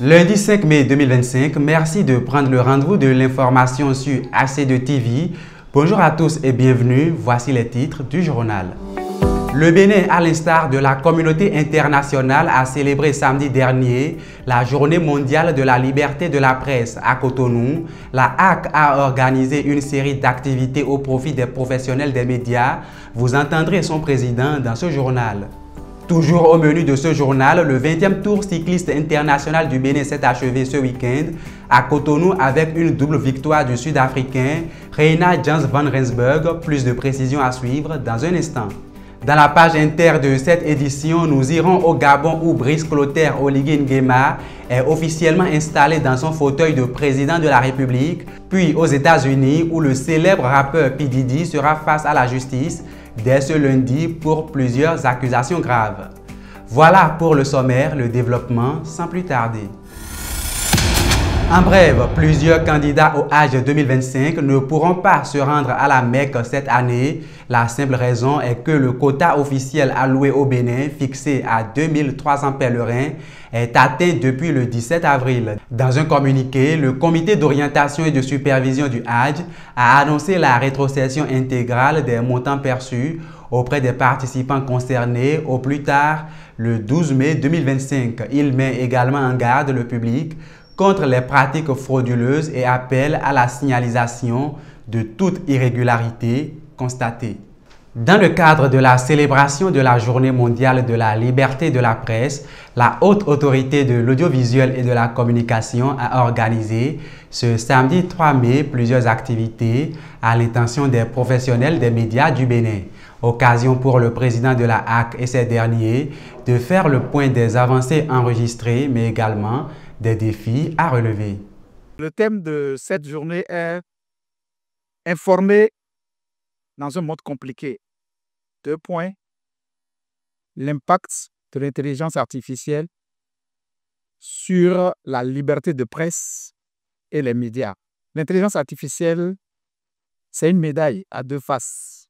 Lundi 5 mai 2025, merci de prendre le rendez-vous de l'information sur AC2 TV. Bonjour à tous et bienvenue, voici les titres du journal. Le Bénin, à l'instar de la communauté internationale, a célébré samedi dernier la Journée mondiale de la liberté de la presse à Cotonou. La HAC a organisé une série d'activités au profit des professionnels des médias. Vous entendrez son président dans ce journal. Toujours au menu de ce journal, le 20e Tour cycliste international du Bénin s'est achevé ce week-end à Cotonou avec une double victoire du Sud-Africain Reina Jans van Rensburg. Plus de précisions à suivre dans un instant. Dans la page inter de cette édition, nous irons au Gabon où Brice Clotaire Oligui Nguema est officiellement installé dans son fauteuil de président de la République, puis aux États-Unis où le célèbre rappeur P. Diddy sera face à la justice dès ce lundi pour plusieurs accusations graves. Voilà pour le sommaire, le développement sans plus tarder. En bref, plusieurs candidats au Hajj 2025 ne pourront pas se rendre à la Mecque cette année. La simple raison est que le quota officiel alloué au Bénin, fixé à 2300 pèlerins, est atteint depuis le 17 avril. Dans un communiqué, le comité d'orientation et de supervision du Hajj a annoncé la rétrocession intégrale des montants perçus auprès des participants concernés au plus tard le 12 mai 2025. Il met également en garde le public contre les pratiques frauduleuses et appelle à la signalisation de toute irrégularité constatée. Dans le cadre de la célébration de la Journée mondiale de la liberté de la presse, la Haute Autorité de l'audiovisuel et de la communication a organisé ce samedi 3 mai plusieurs activités à l'intention des professionnels des médias du Bénin. Occasion pour le président de la HAC et ses derniers de faire le point des avancées enregistrées, mais également des défis à relever. Le thème de cette journée est informer dans un monde compliqué. 2 points. L'impact de l'intelligence artificielle sur la liberté de presse et les médias. L'intelligence artificielle, c'est une médaille à 2 faces.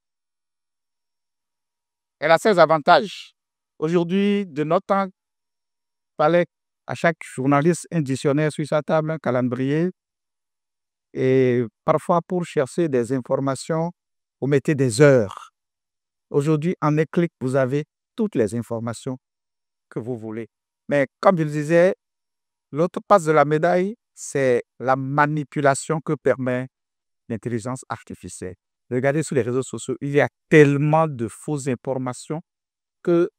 Elle a ses avantages. Aujourd'hui, de notre temps, il fallait à chaque journaliste un dictionnaire sur sa table, un calendrier. Et parfois, pour chercher des informations, vous mettez des heures. Aujourd'hui, en un clic, vous avez toutes les informations que vous voulez. Mais comme je le disais, l'autre face de la médaille, c'est la manipulation que permet l'intelligence artificielle. Regardez sur les réseaux sociaux, il y a tellement de fausses informations que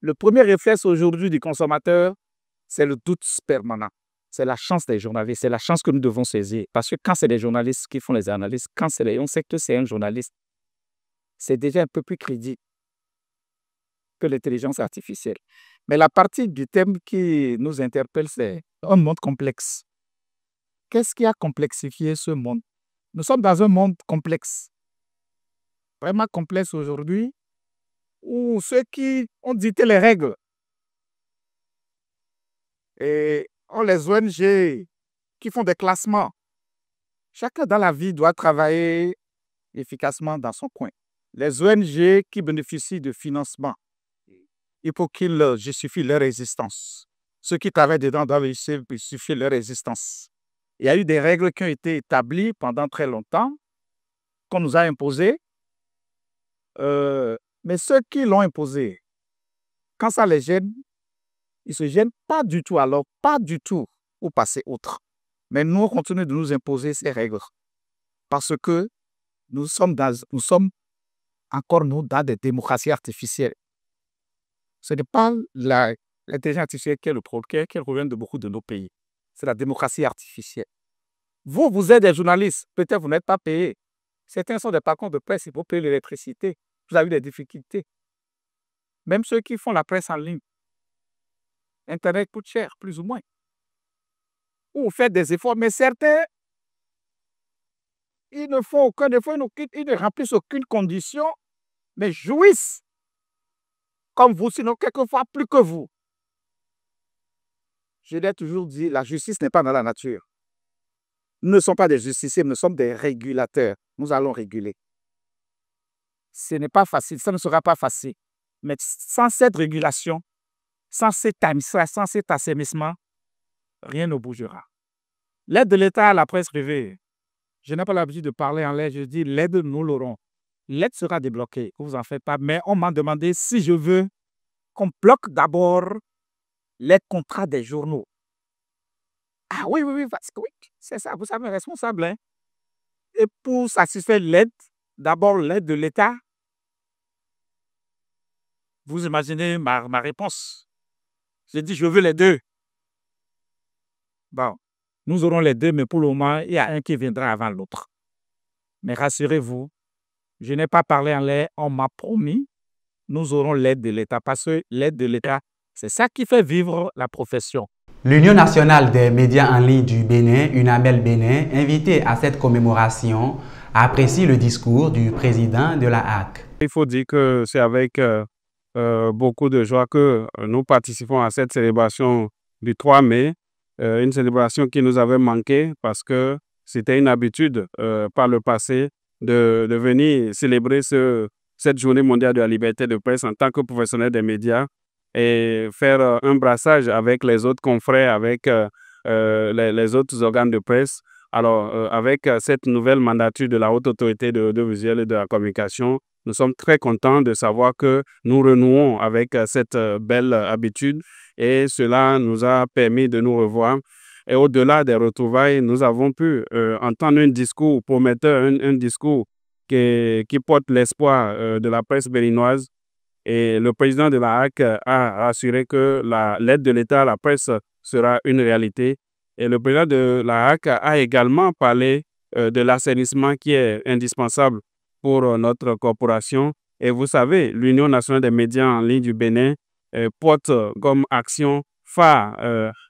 le premier réflexe aujourd'hui du consommateur, c'est le doute permanent. C'est la chance des journalistes, c'est la chance que nous devons saisir. Parce que quand c'est des journalistes qui font les analyses, quand on sait que c'est un journaliste, c'est déjà un peu plus crédible que l'intelligence artificielle. Mais la partie du thème qui nous interpelle, c'est un monde complexe. Qu'est-ce qui a complexifié ce monde? Nous sommes dans un monde complexe, vraiment complexe aujourd'hui, où ceux qui ont dicté les règles et ont les ONG qui font des classements. Chacun dans la vie doit travailler efficacement dans son coin. Les ONG qui bénéficient de financement, il faut qu'ils justifient leur existence. Ceux qui travaillent dedans doivent justifier leur existence. Il y a eu des règles qui ont été établies pendant très longtemps, qu'on nous a imposées. Mais ceux qui l'ont imposé, quand ça les gêne, ils ne se gênent pas du tout, alors pas du tout, pour passer autre. Mais nous, on continue de nous imposer ces règles parce que nous sommes encore dans des démocraties artificielles. Ce n'est pas l'intelligence artificielle qui est le problème, qui est le problème de beaucoup de nos pays. C'est la démocratie artificielle. Vous êtes des journalistes, peut-être vous n'êtes pas payés. Certains sont des patrons de presse, il faut payer l'électricité. Vous avez des difficultés. Même ceux qui font la presse en ligne, Internet coûte cher, plus ou moins. Vous faites des efforts, mais certains, ils ne font aucun effort, ils ne remplissent aucune condition, mais jouissent comme vous, sinon quelquefois plus que vous. Je l'ai toujours dit, la justice n'est pas dans la nature. Nous ne sommes pas des justiciers, nous sommes des régulateurs. Nous allons réguler. Ce n'est pas facile, ça ne sera pas facile. Mais sans cette régulation, sans cet assainissement, rien ne bougera. L'aide de l'État à la presse privée. Je n'ai pas l'habitude de parler en l'aide, je dis l'aide, nous l'aurons. L'aide sera débloquée, vous en faites pas, mais on m'a demandé si je veux qu'on bloque d'abord les contrats des journaux. Ah oui, parce que oui, c'est ça, vous savez, responsable. Hein? Et pour satisfaire l'aide, d'abord l'aide de l'État, vous imaginez ma réponse. J'ai dit, je veux les deux. Bon, nous aurons les deux, mais pour le moment, il y a un qui viendra avant l'autre. Mais rassurez-vous, je n'ai pas parlé en l'air, on m'a promis, nous aurons l'aide de l'État, parce que l'aide de l'État, c'est ça qui fait vivre la profession. L'Union nationale des médias en ligne du Bénin, UNAMEL Bénin, invité à cette commémoration, apprécie le discours du président de la HAC. Il faut dire que c'est avec beaucoup de joie que nous participons à cette célébration du 3 mai, une célébration qui nous avait manqué parce que c'était une habitude par le passé de venir célébrer cette journée mondiale de la liberté de presse en tant que professionnel des médias et faire un brassage avec les autres confrères, avec les autres organes de presse. Alors, avec cette nouvelle mandature de la Haute Autorité de l'audiovisuel et de la communication, nous sommes très contents de savoir que nous renouons avec cette belle habitude et cela nous a permis de nous revoir. Et au-delà des retrouvailles, nous avons pu entendre un discours prometteur, un discours qui porte l'espoir de la presse béninoise. Et le président de la HAC a assuré que l'aide de l'État à la presse sera une réalité. Et le président de la HAC a également parlé de l'assainissement qui est indispensable pour notre corporation. Et vous savez, l'Union nationale des médias en ligne du Bénin porte comme action phare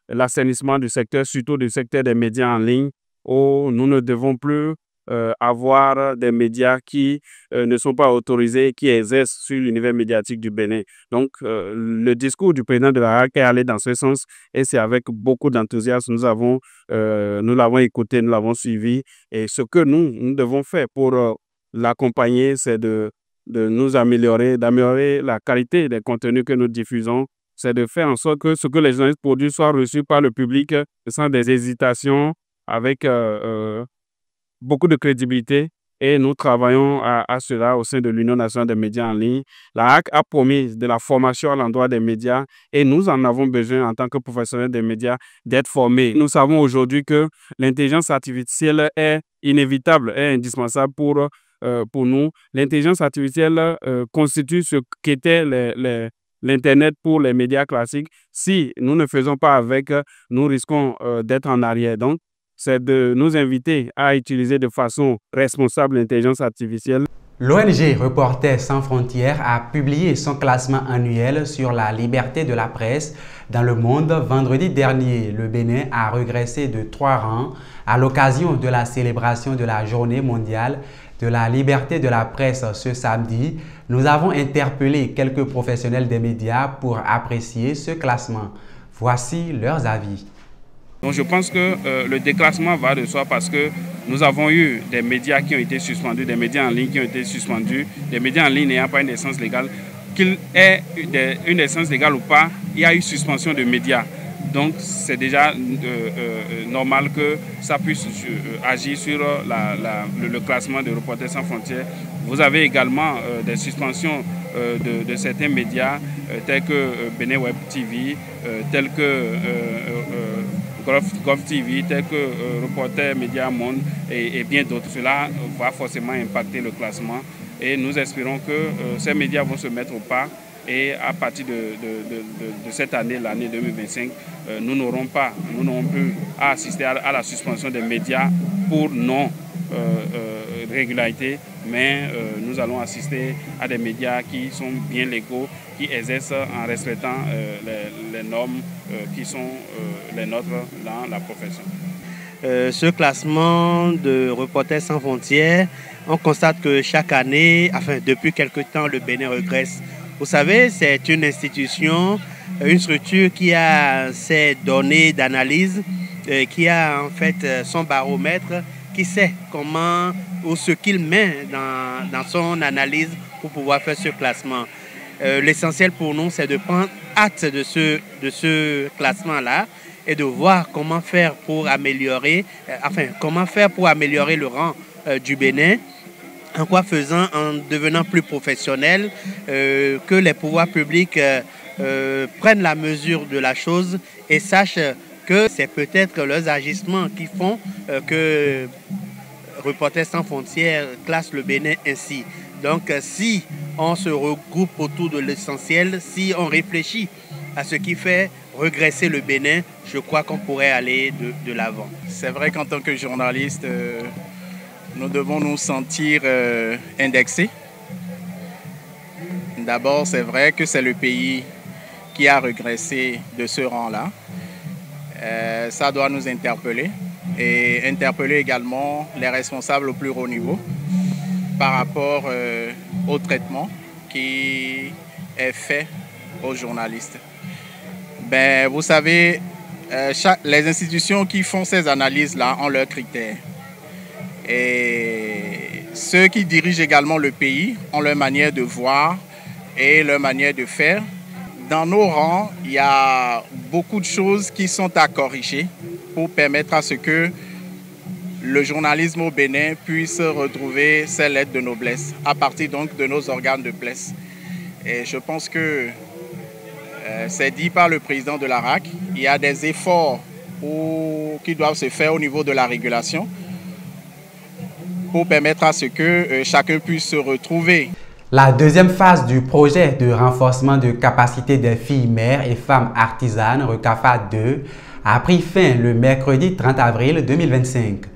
l'assainissement du secteur, surtout du secteur des médias en ligne, où nous ne devons plus avoir des médias qui ne sont pas autorisés, qui exercent sur l'univers médiatique du Bénin. Donc, le discours du président de la HAC est allé dans ce sens et c'est avec beaucoup d'enthousiasme. Nous l'avons écouté, nous l'avons suivi et ce que nous devons faire pour l'accompagner, c'est de nous améliorer, d'améliorer la qualité des contenus que nous diffusons. C'est de faire en sorte que ce que les journalistes produisent soit reçu par le public sans des hésitations, avec beaucoup de crédibilité et nous travaillons à cela au sein de l'Union nationale des médias en ligne. La HAC a promis de la formation à l'endroit des médias et nous en avons besoin en tant que professionnels des médias d'être formés. Nous savons aujourd'hui que l'intelligence artificielle est inévitable, est indispensable pour nous. L'intelligence artificielle constitue ce qu'était l'Internet pour les médias classiques. Si nous ne faisons pas avec, nous risquons d'être en arrière. Donc, c'est de nous inviter à utiliser de façon responsable l'intelligence artificielle. L'ONG Reporters sans frontières a publié son classement annuel sur la liberté de la presse dans le monde vendredi dernier. Le Bénin a régressé de 3 rangs à l'occasion de la célébration de la Journée mondiale de la liberté de la presse ce samedi. Nous avons interpellé quelques professionnels des médias pour apprécier ce classement. Voici leurs avis. Donc je pense que le déclassement va de soi parce que nous avons eu des médias qui ont été suspendus, des médias en ligne qui ont été suspendus, des médias en ligne n'ayant pas une essence légale. Qu'il ait une essence légale ou pas, il y a eu suspension de médias. Donc c'est déjà normal que ça puisse agir sur le classement de Reporters sans frontières. Vous avez également des suspensions de certains médias tels que Bénin Web TV, tels que Gov TV, tels que Reporters Média Monde et bien d'autres. Cela va forcément impacter le classement et nous espérons que ces médias vont se mettre au pas et à partir de cette année, l'année 2025, nous n'aurons plus à assister à la suspension des médias pour non-régularité, mais nous allons assister à des médias qui sont bien légaux, qui exercent en respectant les normes qui sont les nôtres dans la profession. Ce classement de Reporters sans frontières, on constate que chaque année, enfin depuis quelque temps, le Bénin régresse. Vous savez, c'est une institution, une structure qui a ses données d'analyse, qui a en fait son baromètre, qui sait comment ou ce qu'il met dans son analyse pour pouvoir faire ce classement. L'essentiel pour nous, c'est de prendre acte de ce classement-là et de voir comment faire pour améliorer, le rang du Bénin. En quoi faisant, en devenant plus professionnel, que les pouvoirs publics prennent la mesure de la chose et sachent que c'est peut-être leurs agissements qui font que Reporters sans frontières classe le Bénin ainsi. Donc si on se regroupe autour de l'essentiel, si on réfléchit à ce qui fait regresser le Bénin, je crois qu'on pourrait aller de l'avant. C'est vrai qu'en tant que journaliste, nous devons nous sentir indexés. D'abord, c'est vrai que c'est le pays qui a régressé de ce rang-là. Ça doit nous interpeller et interpeller également les responsables au plus haut niveau par rapport au traitement qui est fait aux journalistes. Ben, vous savez, les institutions qui font ces analyses-là ont leurs critères. Et ceux qui dirigent également le pays ont leur manière de voir et leur manière de faire. Dans nos rangs, il y a beaucoup de choses qui sont à corriger pour permettre à ce que le journalisme au Bénin puisse retrouver ses lettres de noblesse à partir donc de nos organes de presse. Et je pense que c'est dit par le président de l'ARAC, il y a des efforts qui doivent se faire au niveau de la régulation pour permettre à ce que chacun puisse se retrouver. La deuxième phase du projet de renforcement de capacité des filles mères et femmes artisanes, RECAFA 2, a pris fin le mercredi 30 avril 2025.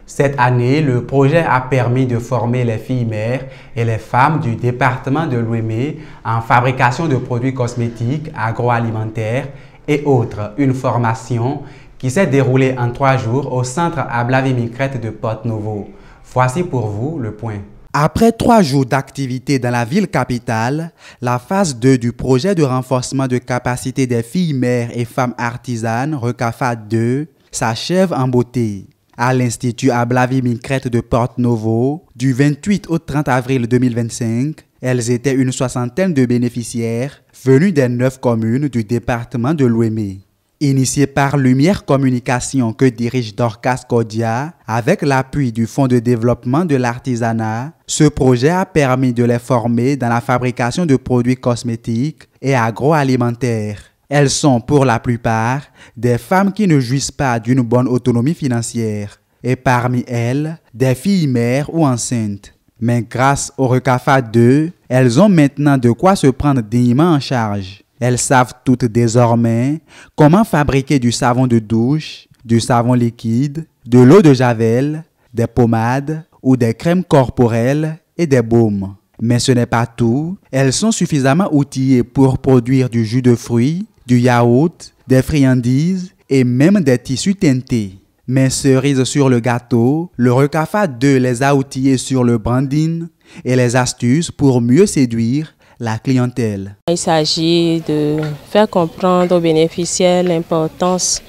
Cette année, le projet a permis de former les filles mères et les femmes du département de l'Ouémé en fabrication de produits cosmétiques, agroalimentaires et autres. Une formation qui s'est déroulée en 3 jours au centre Ablavie-Micrette de Porte-Novo. Voici pour vous le point. Après 3 jours d'activité dans la ville capitale, la phase 2 du projet de renforcement de capacité des filles mères et femmes artisanes, RECAFA 2, s'achève en beauté. À l'Institut Ablavie-Micrette de Porte-Novo, du 28 au 30 avril 2025, elles étaient une 60aine de bénéficiaires venus des 9 communes du département de l'Ouémé. Initié par Lumière Communication que dirige Dorcas Kodia, avec l'appui du Fonds de développement de l'artisanat, ce projet a permis de les former dans la fabrication de produits cosmétiques et agroalimentaires. Elles sont pour la plupart des femmes qui ne jouissent pas d'une bonne autonomie financière et parmi elles, des filles mères ou enceintes. Mais grâce au RECAFA 2, elles ont maintenant de quoi se prendre dignement en charge. Elles savent toutes désormais comment fabriquer du savon de douche, du savon liquide, de l'eau de javel, des pommades ou des crèmes corporelles et des baumes. Mais ce n'est pas tout, elles sont suffisamment outillées pour produire du jus de fruits, du yaourt, des friandises et même des tissus teintés. Mais cerise sur le gâteau, le RECAFA 2 les a outillées sur le branding et les astuces pour mieux séduire la clientèle. Il s'agit de faire comprendre aux bénéficiaires l'importance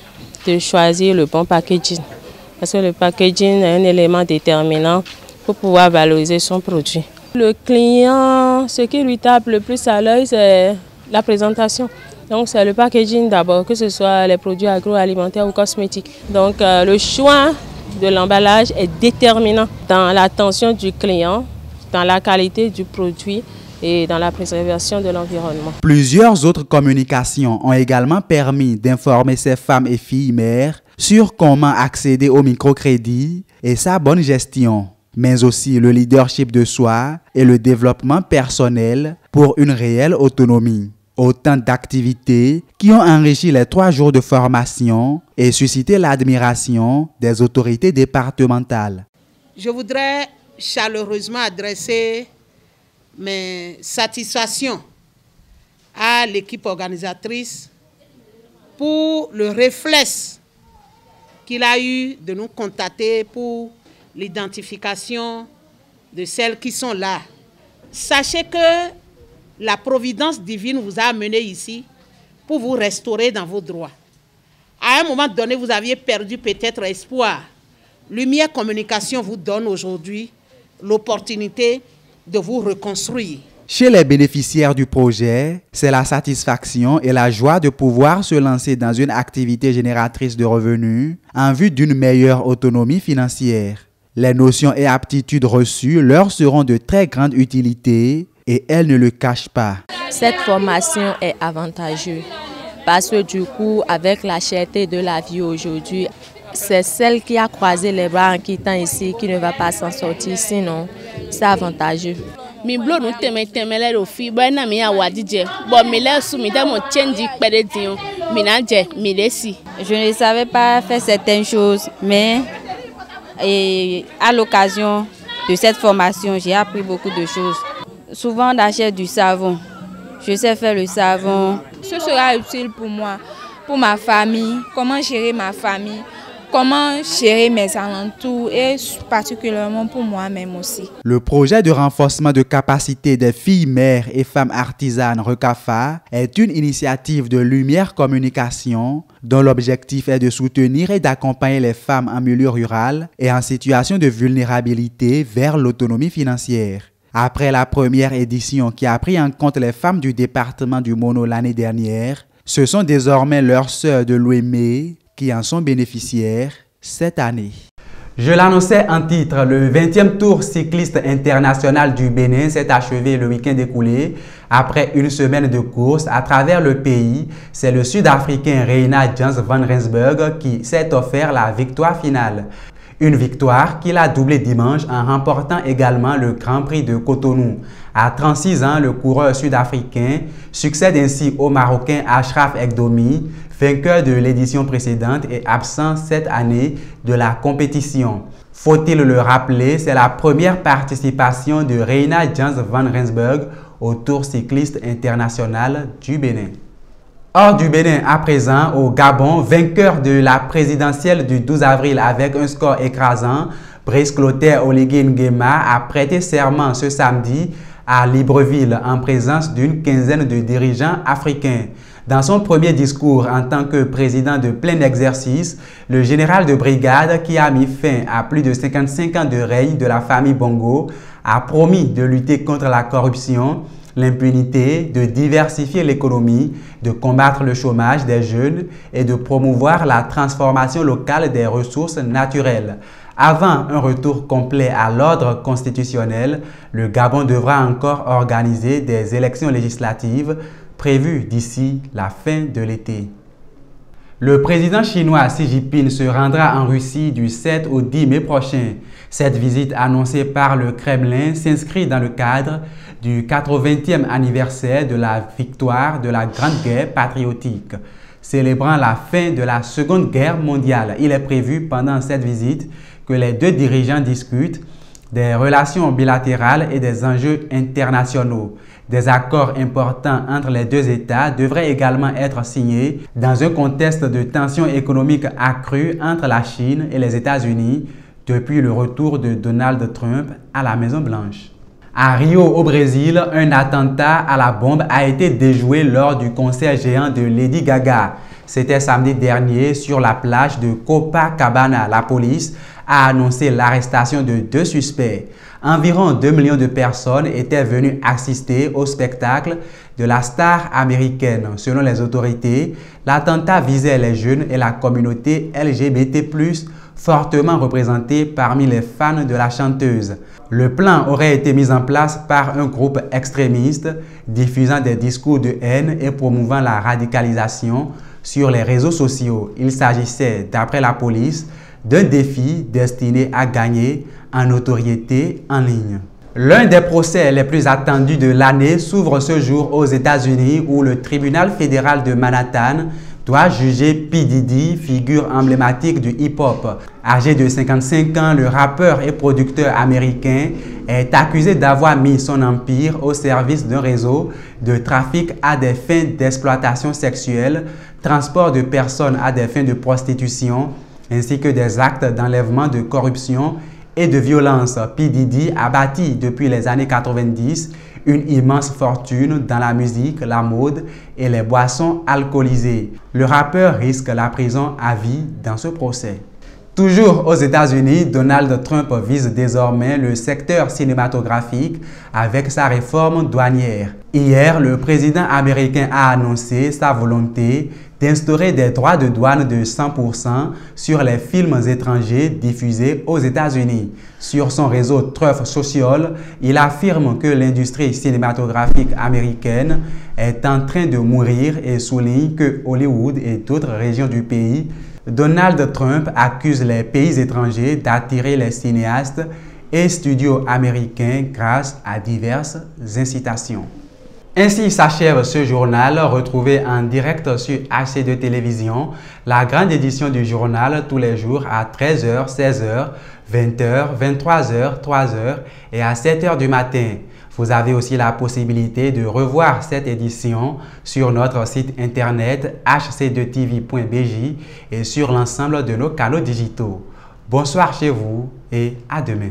de choisir le bon packaging. Parce que le packaging est un élément déterminant pour pouvoir valoriser son produit. Le client, ce qui lui tape le plus à l'œil, c'est la présentation. Donc c'est le packaging d'abord, que ce soit les produits agroalimentaires ou cosmétiques. Donc le choix de l'emballage est déterminant dans l'attention du client, dans la qualité du produit et dans la préservation de l'environnement. Plusieurs autres communications ont également permis d'informer ces femmes et filles mères sur comment accéder au microcrédit et sa bonne gestion, mais aussi le leadership de soi et le développement personnel pour une réelle autonomie. Autant d'activités qui ont enrichi les 3 jours de formation et suscité l'admiration des autorités départementales. Je voudrais chaleureusement adresser mes satisfactions à l'équipe organisatrice pour le réflexe qu'il a eu de nous contacter pour l'identification de celles qui sont là. Sachez que la providence divine vous a amené ici pour vous restaurer dans vos droits. À un moment donné, vous aviez perdu peut-être espoir. Lumière Communication vous donne aujourd'hui l'opportunité de vous reconstruire. Chez les bénéficiaires du projet, c'est la satisfaction et la joie de pouvoir se lancer dans une activité génératrice de revenus en vue d'une meilleure autonomie financière. Les notions et aptitudes reçues leur seront de très grande utilité et elles ne le cachent pas. Cette formation est avantageuse parce que du coup, avec la cherté de la vie aujourd'hui, c'est celle qui a croisé les bras en quittant ici qui ne va pas s'en sortir, sinon c'est avantageux. Je ne savais pas faire certaines choses, mais à l'occasion de cette formation, j'ai appris beaucoup de choses. Souvent, j'achète du savon. Je sais faire le savon. Ce sera utile pour moi, pour ma famille, comment gérer ma famille, comment gérer mes alentours et particulièrement pour moi-même aussi. Le projet de renforcement de capacité des filles mères et femmes artisanes RECAFA est une initiative de Lumière Communication dont l'objectif est de soutenir et d'accompagner les femmes en milieu rural et en situation de vulnérabilité vers l'autonomie financière. Après la première édition qui a pris en compte les femmes du département du Mono l'année dernière, ce sont désormais leurs sœurs de l'Ouémé qui en sont bénéficiaires cette année. Je l'annonçais en titre, le 20e Tour cycliste international du Bénin s'est achevé le week-end écoulé. Après une semaine de course à travers le pays, c'est le Sud-Africain Reina Jans van Rensburg qui s'est offert la victoire finale. Une victoire qu'il a doublée dimanche en remportant également le Grand Prix de Cotonou. À 36 ans, le coureur sud-africain succède ainsi au Marocain Achraf Ekdomi, vainqueur de l'édition précédente et absent cette année de la compétition. Faut-il le rappeler, c'est la première participation de Reina Jans van Rensburg au Tour cycliste international du Bénin. Hors du Bénin à présent, au Gabon, vainqueur de la présidentielle du 12 avril avec un score écrasant, Brice Clotaire Oligui Nguema a prêté serment ce samedi à Libreville en présence d'une quinzaine de dirigeants africains. Dans son premier discours en tant que président de plein exercice, le général de brigade qui a mis fin à plus de 55 ans de règne de la famille Bongo a promis de lutter contre la corruption, l'impunité, de diversifier l'économie, de combattre le chômage des jeunes et de promouvoir la transformation locale des ressources naturelles. Avant un retour complet à l'ordre constitutionnel, le Gabon devra encore organiser des élections législatives prévues d'ici la fin de l'été. Le président chinois Xi Jinping se rendra en Russie du 7 au 10 mai prochain. Cette visite annoncée par le Kremlin s'inscrit dans le cadre du 80e anniversaire de la victoire de la Grande Guerre patriotique. Célébrant la fin de la Seconde Guerre mondiale, il est prévu pendant cette visite que les deux dirigeants discutent des relations bilatérales et des enjeux internationaux. Des accords importants entre les deux États devraient également être signés dans un contexte de tensions économiques accrues entre la Chine et les États-Unis depuis le retour de Donald Trump à la Maison-Blanche. À Rio, au Brésil, un attentat à la bombe a été déjoué lors du concert géant de Lady Gaga. C'était samedi dernier sur la plage de Copacabana. La police a annoncé l'arrestation de 2 suspects. Environ 2 millions de personnes étaient venues assister au spectacle de la star américaine. Selon les autorités, l'attentat visait les jeunes et la communauté LGBT+, fortement représentée parmi les fans de la chanteuse. Le plan aurait été mis en place par un groupe extrémiste diffusant des discours de haine et promouvant la radicalisation sur les réseaux sociaux. Il s'agissait, d'après la police, d'un défi destiné à gagner en notoriété en ligne. L'un des procès les plus attendus de l'année s'ouvre ce jour aux États-Unis où le tribunal fédéral de Manhattan doit juger P. Diddy, figure emblématique du hip-hop. Âgé de 55 ans, le rappeur et producteur américain est accusé d'avoir mis son empire au service d'un réseau de trafic à des fins d'exploitation sexuelle, transport de personnes à des fins de prostitution, ainsi que des actes d'enlèvement, de corruption et de violence. P. Diddy a bâti depuis les années 90 une immense fortune dans la musique, la mode et les boissons alcoolisées. Le rappeur risque la prison à vie dans ce procès. Toujours aux États-Unis, Donald Trump vise désormais le secteur cinématographique avec sa réforme douanière. Hier, le président américain a annoncé sa volonté d'instaurer des droits de douane de 100% sur les films étrangers diffusés aux États-Unis. Sur son réseau Truth Social, il affirme que l'industrie cinématographique américaine est en train de mourir et souligne que Hollywood et d'autres régions du pays, Donald Trump accuse les pays étrangers d'attirer les cinéastes et studios américains grâce à diverses incitations. Ainsi s'achève ce journal. Retrouvez en direct sur HD Télévision la grande édition du journal tous les jours à 13h, 16h, 20h, 23h, 3h et à 7h du matin. Vous avez aussi la possibilité de revoir cette édition sur notre site internet hc2tv.bj et sur l'ensemble de nos canaux digitaux. Bonsoir chez vous et à demain.